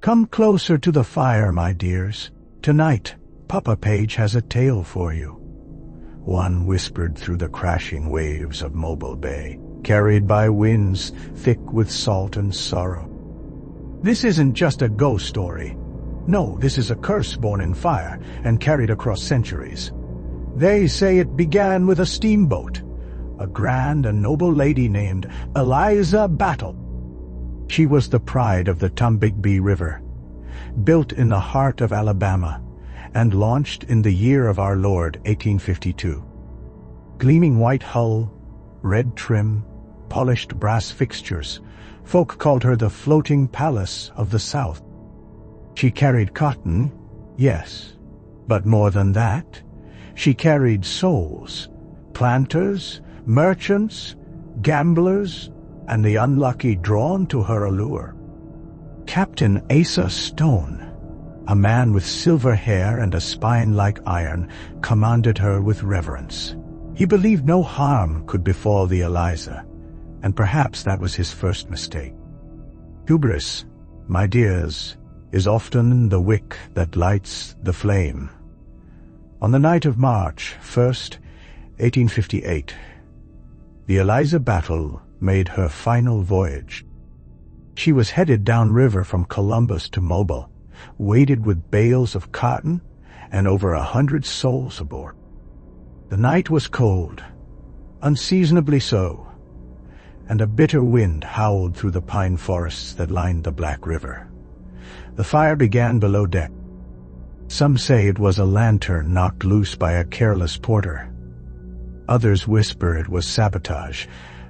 Come closer to the fire, my dears. Tonight, Papapage has a tale for you. One whispered through the crashing waves of Mobile Bay, carried by winds thick with salt and sorrow. This isn't just a ghost story. No, this is a curse born in fire and carried across centuries. They say it began with a steamboat, a grand and noble lady named Eliza Battle. She was the pride of the Tombigbee River, built in the heart of Alabama, and launched in the year of our Lord 1852. Gleaming white hull, red trim, polished brass fixtures, folk called her the floating palace of the South. She carried cotton, yes, but more than that, she carried souls, planters, merchants, gamblers, and the unlucky drawn to her allure. Captain Asa Stone, a man with silver hair and a spine like iron, commanded her with reverence. He believed no harm could befall the Eliza, and perhaps that was his first mistake. Hubris, my dears, is often the wick that lights the flame. On the night of March 1st, 1858, the Eliza Battle made her final voyage. She was headed downriver from Columbus to Mobile, weighted with bales of cotton and over 100 souls aboard. The night was cold, unseasonably so, and a bitter wind howled through the pine forests that lined the Black River. The fire began below deck. Some say it was a lantern knocked loose by a careless porter. Others whisper it was sabotage,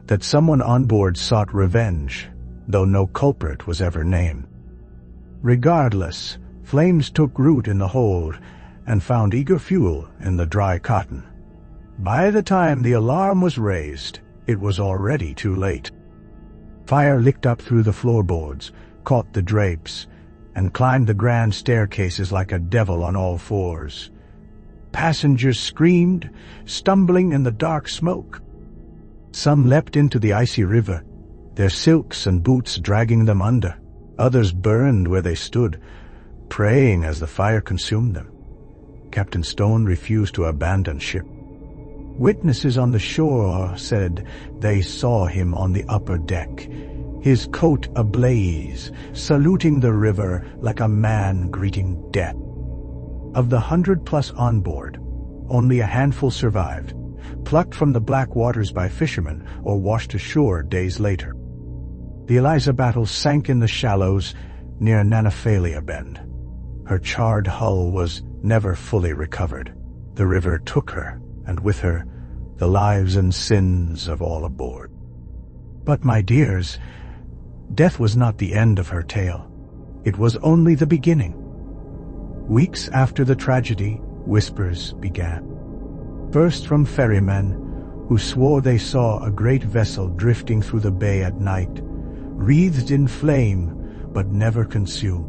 that someone on board sought revenge, though no culprit was ever named. Regardless, flames took root in the hold and found eager fuel in the dry cotton. By the time the alarm was raised, it was already too late. Fire licked up through the floorboards, caught the drapes, and climbed the grand staircases like a devil on all fours. Passengers screamed, stumbling in the dark smoke. Some leapt into the icy river, their silks and boots dragging them under. Others burned where they stood, praying as the fire consumed them. Captain Stone refused to abandon ship. Witnesses on the shore said they saw him on the upper deck, his coat ablaze, saluting the river like a man greeting death. Of the 100+ on board, only a handful survived, plucked from the black waters by fishermen or washed ashore days later. The Eliza Battle sank in the shallows near Nanophalia Bend. Her charred hull was never fully recovered. The river took her, and with her, the lives and sins of all aboard. But, my dears, death was not the end of her tale. It was only the beginning. Weeks after the tragedy, whispers began. First from ferrymen, who swore they saw a great vessel drifting through the bay at night, wreathed in flame but never consumed.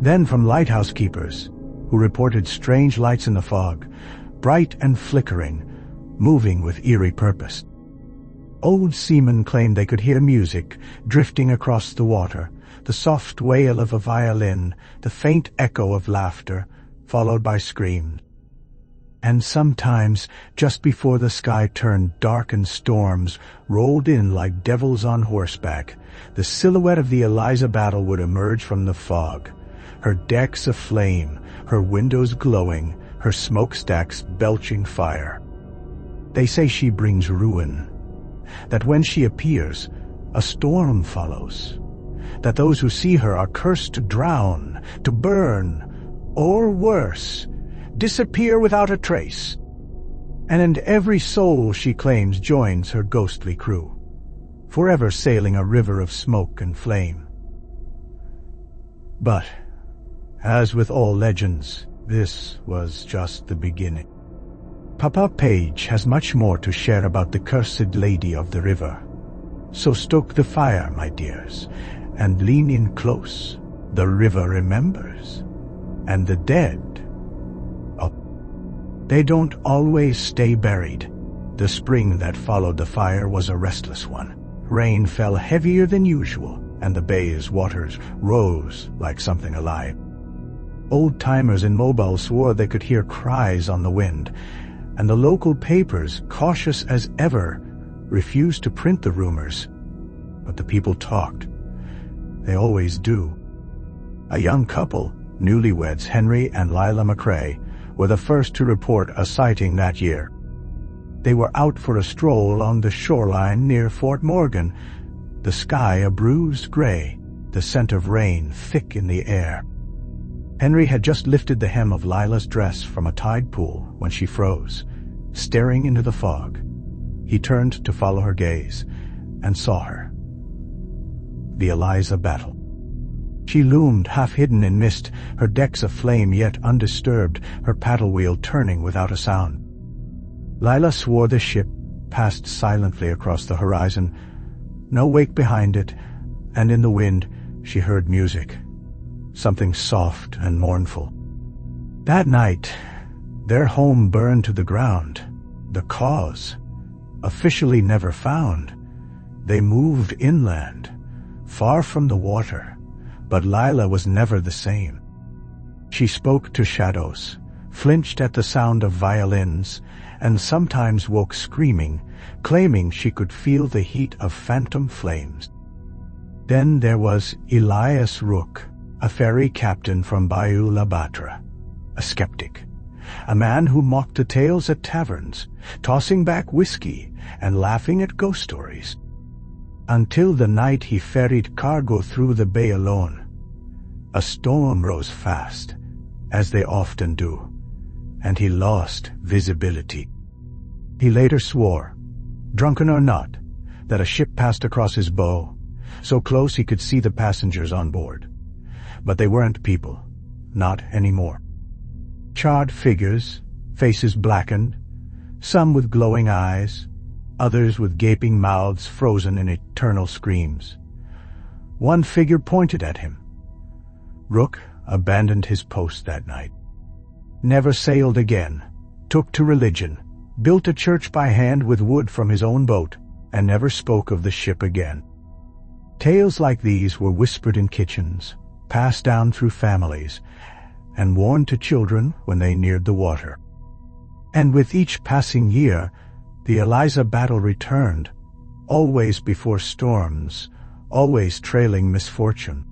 Then from lighthouse keepers, who reported strange lights in the fog, bright and flickering, moving with eerie purpose. Old seamen claimed they could hear music drifting across the water, the soft wail of a violin, the faint echo of laughter, followed by screams. And sometimes, just before the sky turned dark and storms rolled in like devils on horseback, the silhouette of the Eliza Battle would emerge from the fog, her decks aflame, her windows glowing, her smokestacks belching fire. They say she brings ruin, that when she appears, a storm follows, that those who see her are cursed to drown, to burn, or worse, disappear without a trace. And every soul, she claims, joins her ghostly crew, forever sailing a river of smoke and flame. But, as with all legends, this was just the beginning. Papapage has much more to share about the cursed lady of the river. So stoke the fire, my dears, and lean in close. The river remembers, and the dead, oh, they don't always stay buried. The spring that followed the fire was a restless one. Rain fell heavier than usual, and the bay's waters rose like something alive. Old-timers in Mobile swore they could hear cries on the wind, and the local papers, cautious as ever, refused to print the rumors. But the people talked. They always do. A young couple, newlyweds Henry and Lila McCrae, were the first to report a sighting that year. They were out for a stroll on the shoreline near Fort Morgan, the sky a bruised gray, the scent of rain thick in the air. Henry had just lifted the hem of Lila's dress from a tide pool when she froze, staring into the fog. He turned to follow her gaze and saw her. The Eliza Battle. She loomed half-hidden in mist, her decks aflame yet undisturbed, her paddle wheel turning without a sound. Lila swore the ship passed silently across the horizon, no wake behind it, and in the wind she heard music, something soft and mournful. That night, their home burned to the ground. The cause, officially never found. They moved inland, far from the water, but Lila was never the same. She spoke to shadows, flinched at the sound of violins, and sometimes woke screaming, claiming she could feel the heat of phantom flames. Then there was Elias Rook, a ferry captain from Bayou La Batre, a skeptic, a man who mocked the tales at taverns, tossing back whiskey and laughing at ghost stories. Until the night he ferried cargo through the bay alone. A storm rose fast, as they often do, and he lost visibility. He later swore, drunken or not, that a ship passed across his bow, so close he could see the passengers on board. But they weren't people, not anymore. Charred figures, faces blackened, some with glowing eyes, others with gaping mouths frozen in eternal screams. One figure pointed at him. Rook abandoned his post that night. Never sailed again, took to religion, built a church by hand with wood from his own boat, and never spoke of the ship again. Tales like these were whispered in kitchens, passed down through families, and warned to children when they neared the water. And with each passing year, the Eliza Battle returned, always before storms, always trailing misfortune.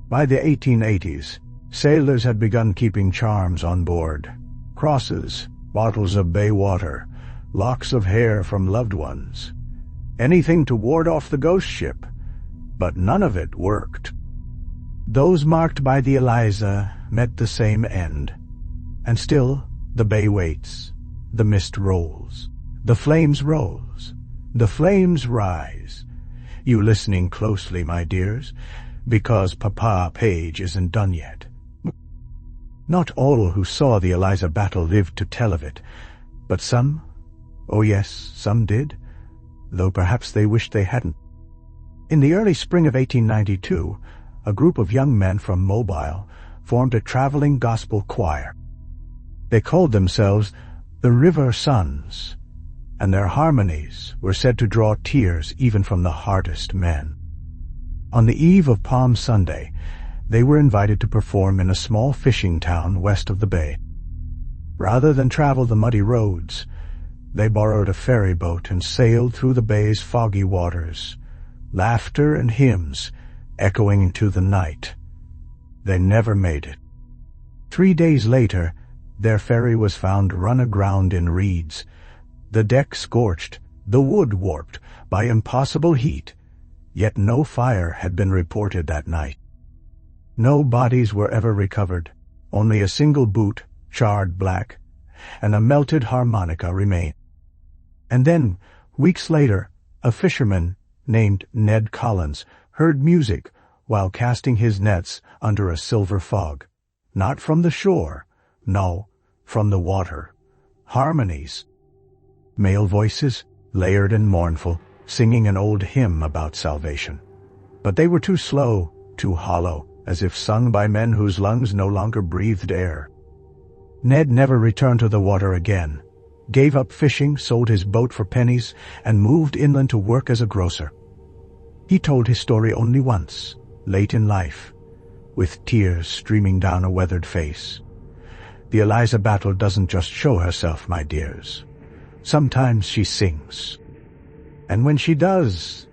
By the 1880s, sailors had begun keeping charms on board, crosses, bottles of bay water, locks of hair from loved ones, anything to ward off the ghost ship, but none of it worked. Those marked by the Eliza met the same end, and still the bay waits, the mist rolls, the flames rose, the flames rise. You listening closely, my dears, because Papapage isn't done yet. Not all who saw the Eliza Battle lived to tell of it, but some, oh yes, some did, though perhaps they wished they hadn't. In the early spring of 1892, a group of young men from Mobile formed a traveling gospel choir. They called themselves the River Sons, and their harmonies were said to draw tears even from the hardest men. On the eve of Palm Sunday, they were invited to perform in a small fishing town west of the bay. Rather than travel the muddy roads, they borrowed a ferry boat and sailed through the bay's foggy waters, laughter and hymns echoing into the night. They never made it. 3 days later, their ferry was found run aground in reeds, the deck scorched, the wood warped by impossible heat, yet no fire had been reported that night. No bodies were ever recovered, only a single boot, charred black, and a melted harmonica remained. And then, weeks later, a fisherman named Ned Collins heard music while casting his nets under a silver fog, not from the shore, no, from the water. Harmonies. Male voices, layered and mournful, singing an old hymn about salvation. But they were too slow, too hollow, as if sung by men whose lungs no longer breathed air. Ned never returned to the water again, gave up fishing, sold his boat for pennies, and moved inland to work as a grocer. He told his story only once, late in life, with tears streaming down a weathered face. The Eliza Battle doesn't just show herself, my dears. Sometimes she sings. And when she does,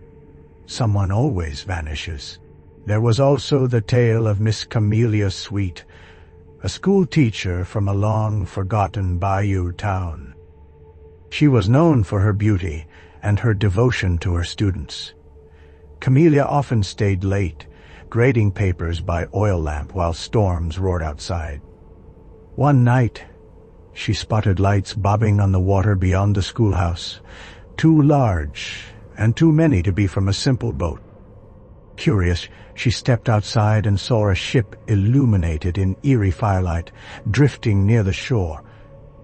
someone always vanishes. There was also the tale of Miss Camellia Sweet, a school teacher from a long-forgotten bayou town. She was known for her beauty and her devotion to her students. Camellia often stayed late, grading papers by oil lamp while storms roared outside. One night, she spotted lights bobbing on the water beyond the schoolhouse, too large and too many to be from a simple boat. Curious, she stepped outside and saw a ship illuminated in eerie firelight, drifting near the shore.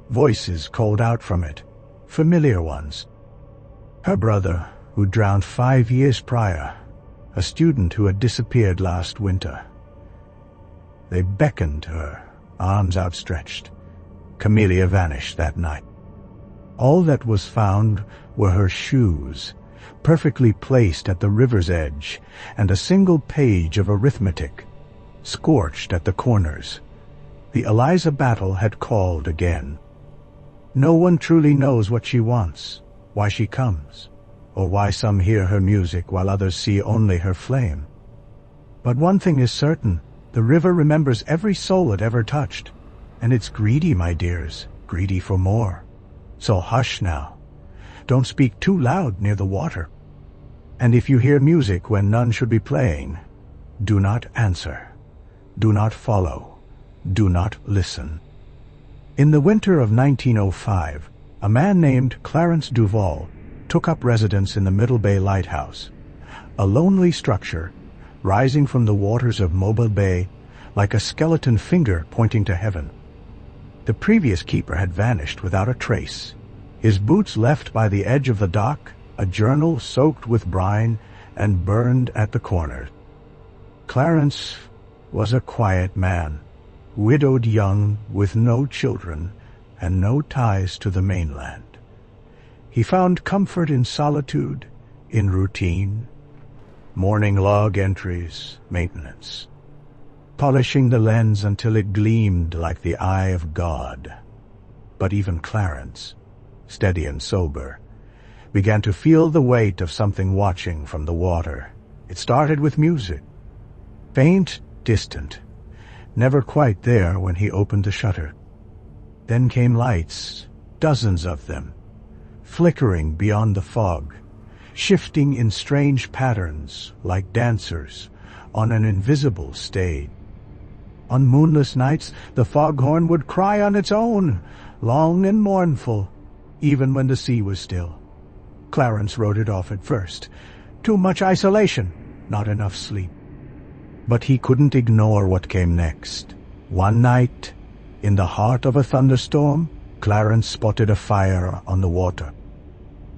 Voices called out from it, familiar ones. Her brother, who drowned 5 years prior, a student who had disappeared last winter. They beckoned to her, arms outstretched. Camellia vanished that night. All that was found were her shoes, perfectly placed at the river's edge, and a single page of arithmetic, scorched at the corners. The Eliza Battle had called again. No one truly knows what she wants, why she comes, or why some hear her music while others see only her flame. But one thing is certain, the river remembers every soul it ever touched, and it's greedy, my dears, greedy for more. So hush now. Don't speak too loud near the water. And if you hear music when none should be playing, do not answer. Do not follow. Do not listen. In the winter of 1905, a man named Clarence Duval took up residence in the Middle-Bay Lighthouse, a lonely structure rising from the waters of Mobile Bay like a skeleton finger pointing to heaven. The previous keeper had vanished without a trace, his boots left by the edge of the dock, a journal soaked with brine and burned at the corners. Clarence was a quiet man, widowed young with no children and no ties to the mainland. He found comfort in solitude, in routine, morning log entries, maintenance, polishing the lens until it gleamed like the eye of God. But even Clarence, steady and sober, began to feel the weight of something watching from the water. It started with music, faint, distant, never quite there when he opened the shutter. Then came lights, dozens of them, flickering beyond the fog, shifting in strange patterns like dancers on an invisible stage. On moonless nights, the foghorn would cry on its own, long and mournful, even when the sea was still. Clarence wrote it off at first. Too much isolation, not enough sleep. But he couldn't ignore what came next. One night, in the heart of a thunderstorm, Clarence spotted a fire on the water.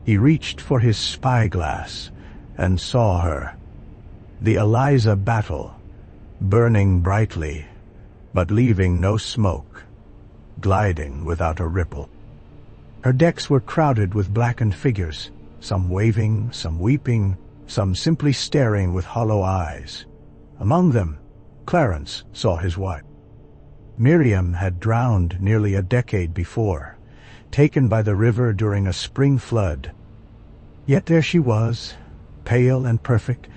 He reached for his spyglass and saw her, the Eliza Battle, burning brightly, but leaving no smoke, gliding without a ripple. Her decks were crowded with blackened figures, some waving, some weeping, some simply staring with hollow eyes. Among them, Clarence saw his wife. Miriam had drowned nearly a decade before, taken by the river during a spring flood. Yet there she was, pale and perfect,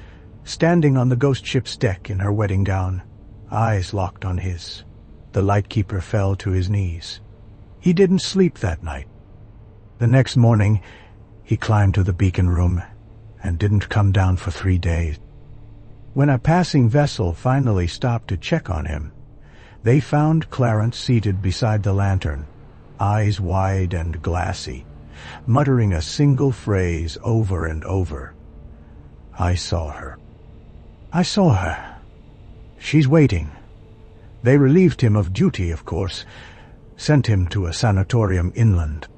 standing on the ghost ship's deck in her wedding gown, eyes locked on his. The lightkeeper fell to his knees. He didn't sleep that night. The next morning, he climbed to the beacon room and didn't come down for 3 days. When a passing vessel finally stopped to check on him, they found Clarence seated beside the lantern, eyes wide and glassy, muttering a single phrase over and over. I saw her. I saw her. She's waiting. They relieved him of duty, of course, sent him to a sanatorium inland.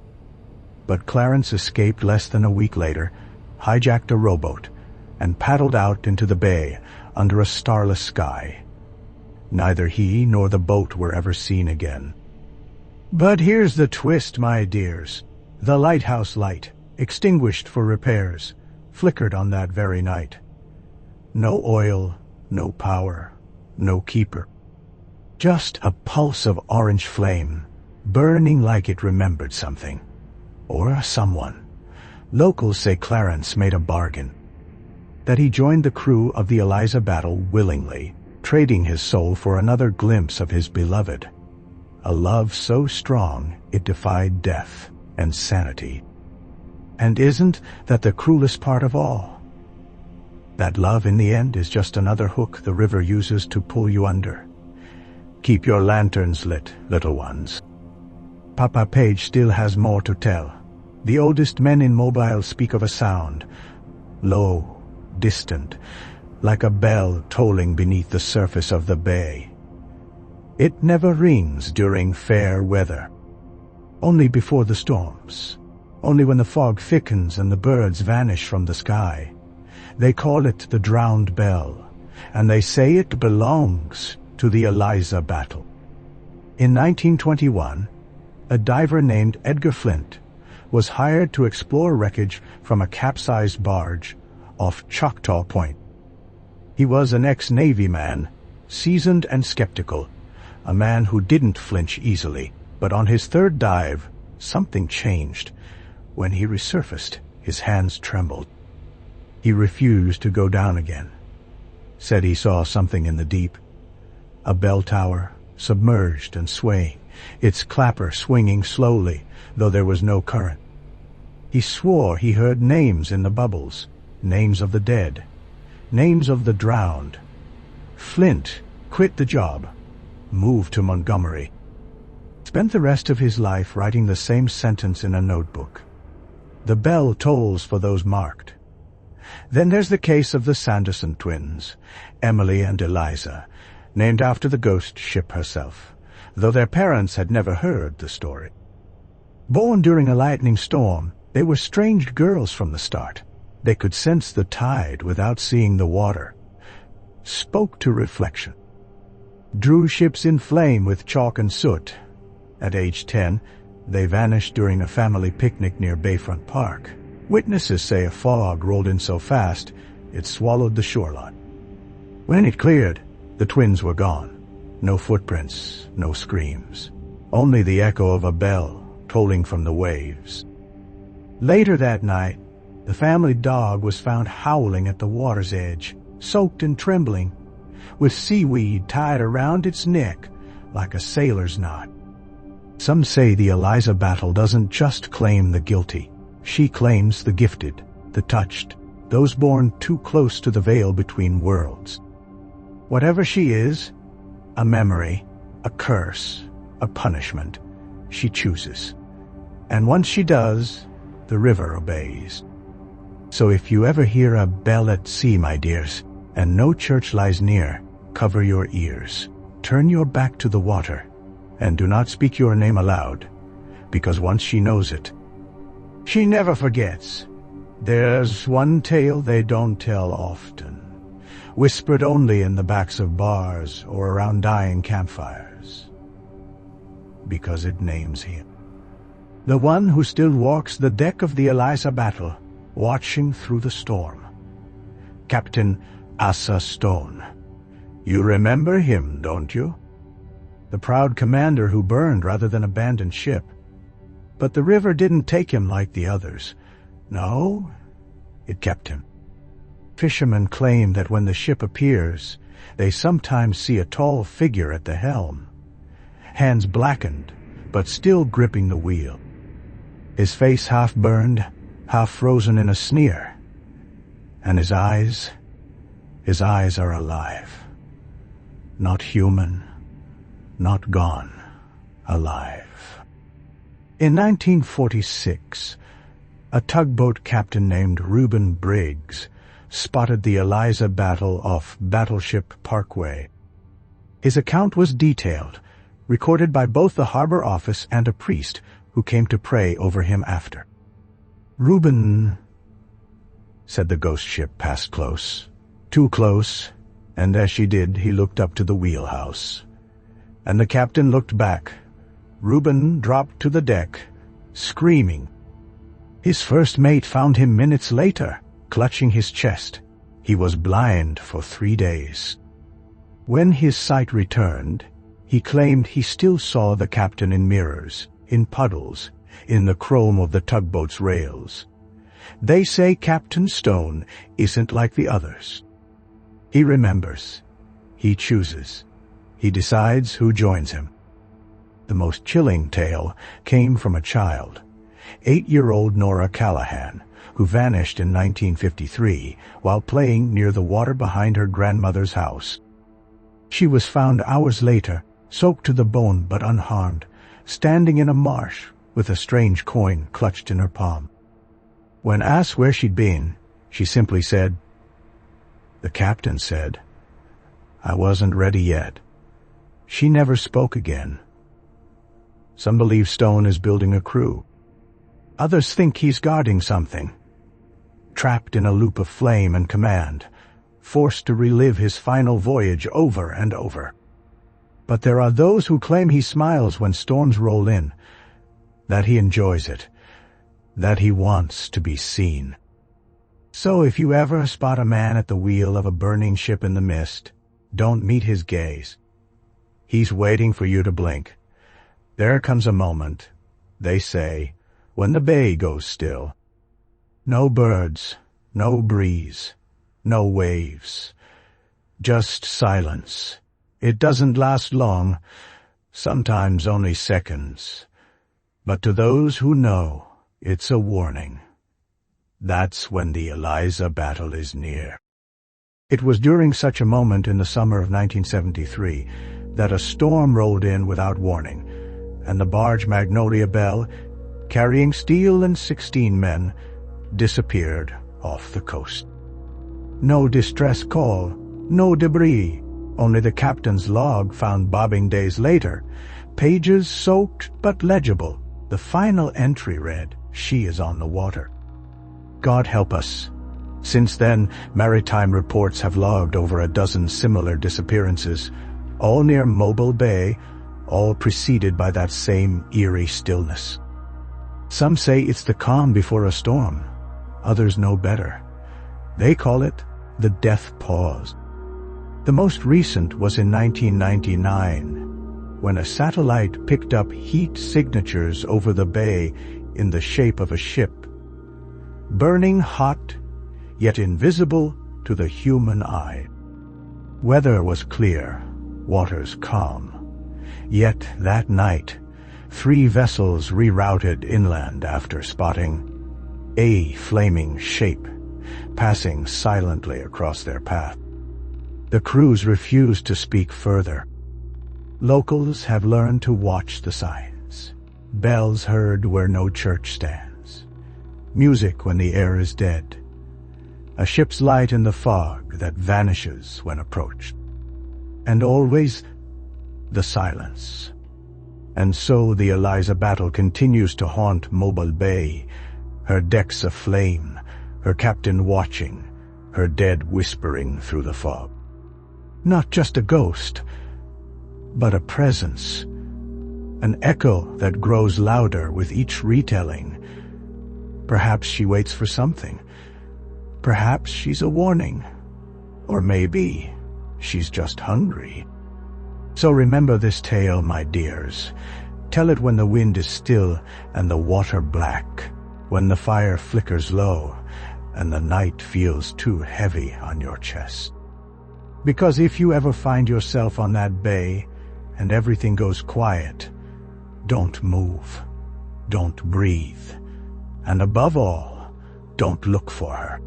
But Clarence escaped less than a week later, hijacked a rowboat, and paddled out into the bay under a starless sky. Neither he nor the boat were ever seen again. But here's the twist, my dears. The lighthouse light, extinguished for repairs, flickered on that very night. No oil, no power, no keeper. Just a pulse of orange flame, burning like it remembered something. Or someone. Locals say Clarence made a bargain. That he joined the crew of the Eliza battle willingly, trading his soul for another glimpse of his beloved. A love so strong it defied death and sanity. And isn't that the cruelest part of all? That love in the end is just another hook the river uses to pull you under. Keep your lanterns lit, little ones. Papapage still has more to tell. The oldest men in Mobile speak of a sound, low, distant, like a bell tolling beneath the surface of the bay. It never rings during fair weather. Only before the storms. Only when the fog thickens and the birds vanish from the sky. They call it the drowned bell, and they say it belongs to the Eliza battle. In 1921, a diver named Edgar Flint was hired to explore wreckage from a capsized barge off Choctaw Point. He was an ex-Navy man, seasoned and skeptical, a man who didn't flinch easily, but on his third dive, something changed. When he resurfaced, his hands trembled. He refused to go down again. Said he saw something in the deep. A bell tower, submerged and swaying, its clapper swinging slowly, though there was no current. He swore he heard names in the bubbles, names of the dead, names of the drowned. Flint quit the job, moved to Montgomery, spent the rest of his life writing the same sentence in a notebook. The bell tolls for those marked. Then there's the case of the Sanderson twins, Emily and Eliza, named after the ghost ship herself, though their parents had never heard the story. Born during a lightning storm, they were strange girls from the start. They could sense the tide without seeing the water. Spoke to reflection. Drew ships in flame with chalk and soot. At age 10, they vanished during a family picnic near Bayfront Park. Witnesses say a fog rolled in so fast it swallowed the shoreline. When it cleared, the twins were gone. No footprints, no screams. Only the echo of a bell tolling from the waves. Later that night, the family dog was found howling at the water's edge, soaked and trembling, with seaweed tied around its neck like a sailor's knot. Some say the Eliza battle doesn't just claim the guilty. She claims the gifted, the touched, those born too close to the veil between worlds. Whatever she is, a memory, a curse, a punishment, she chooses. And once she does, the river obeys. So if you ever hear a bell at sea, my dears, and no church lies near, cover your ears, turn your back to the water, and do not speak your name aloud, because once she knows it, she never forgets. There's one tale they don't tell often, whispered only in the backs of bars or around dying campfires, because it names him. The one who still walks the deck of the Eliza battle, watching through the storm. Captain Asa Stone. You remember him, don't you? The proud commander who burned rather than abandoned ship. But the river didn't take him like the others. No, it kept him. Fishermen claim that when the ship appears, they sometimes see a tall figure at the helm, hands blackened, but still gripping the wheel. His face half burned, half frozen in a sneer. And his eyes are alive. Not human, not gone, alive. In 1946, a tugboat captain named Reuben Briggs spotted the Eliza battle off Battleship Parkway. His account was detailed, recorded by both the harbor office and a priest who came to pray over him after. Reuben, said the ghost ship passed close, too close, and as she did, he looked up to the wheelhouse. And the captain looked back. Reuben dropped to the deck, screaming. His first mate found him minutes later, clutching his chest. He was blind for 3 days. When his sight returned, he claimed he still saw the captain in mirrors, in puddles, in the chrome of the tugboat's rails. They say Captain Stone isn't like the others. He remembers. He chooses. He decides who joins him. The most chilling tale came from a child, 8-year-old Nora Callahan, who vanished in 1953 while playing near the water behind her grandmother's house. She was found hours later, soaked to the bone but unharmed, standing in a marsh with a strange coin clutched in her palm. When asked where she'd been, she simply said, "The captain said I wasn't ready yet." She never spoke again. Some believe Stone is building a crew. Others think he's guarding something, trapped in a loop of flame and command, forced to relive his final voyage over and over. But there are those who claim he smiles when storms roll in, that he enjoys it, that he wants to be seen. So if you ever spot a man at the wheel of a burning ship in the mist, don't meet his gaze. He's waiting for you to blink. There comes a moment, they say, when the bay goes still. No birds, no breeze, no waves, just silence. It doesn't last long, sometimes only seconds. But to those who know, it's a warning. That's when the Eliza battle is near. It was during such a moment in the summer of 1973 that a storm rolled in without warning, and the barge Magnolia Belle, carrying Steele and 16 men, disappeared off the coast. No distress call, no debris, only the captain's log found bobbing days later, pages soaked but legible. The final entry read, "She is on the water." God help us. Since then, maritime reports have logged over a dozen similar disappearances, all near Mobile Bay, all preceded by that same eerie stillness. Some say it's the calm before a storm. Others know better. They call it the death pause. The most recent was in 1999, when a satellite picked up heat signatures over the bay in the shape of a ship, burning hot, yet invisible to the human eye. Weather was clear, waters calm. Yet that night, 3 vessels rerouted inland after spotting a flaming shape passing silently across their path. The crews refused to speak further. Locals have learned to watch the signs. Bells heard where no church stands. Music when the air is dead. A ship's light in the fog that vanishes when approached. And always the silence. And so the Eliza battle continues to haunt Mobile Bay, her decks aflame, her captain watching, her dead whispering through the fog. Not just a ghost, but a presence, an echo that grows louder with each retelling. Perhaps she waits for something. Perhaps she's a warning. Or maybe she's just hungry. So remember this tale, my dears. Tell it when the wind is still and the water black, when the fire flickers low and the night feels too heavy on your chest. Because if you ever find yourself on that bay and everything goes quiet, don't move, don't breathe, and above all, don't look for her.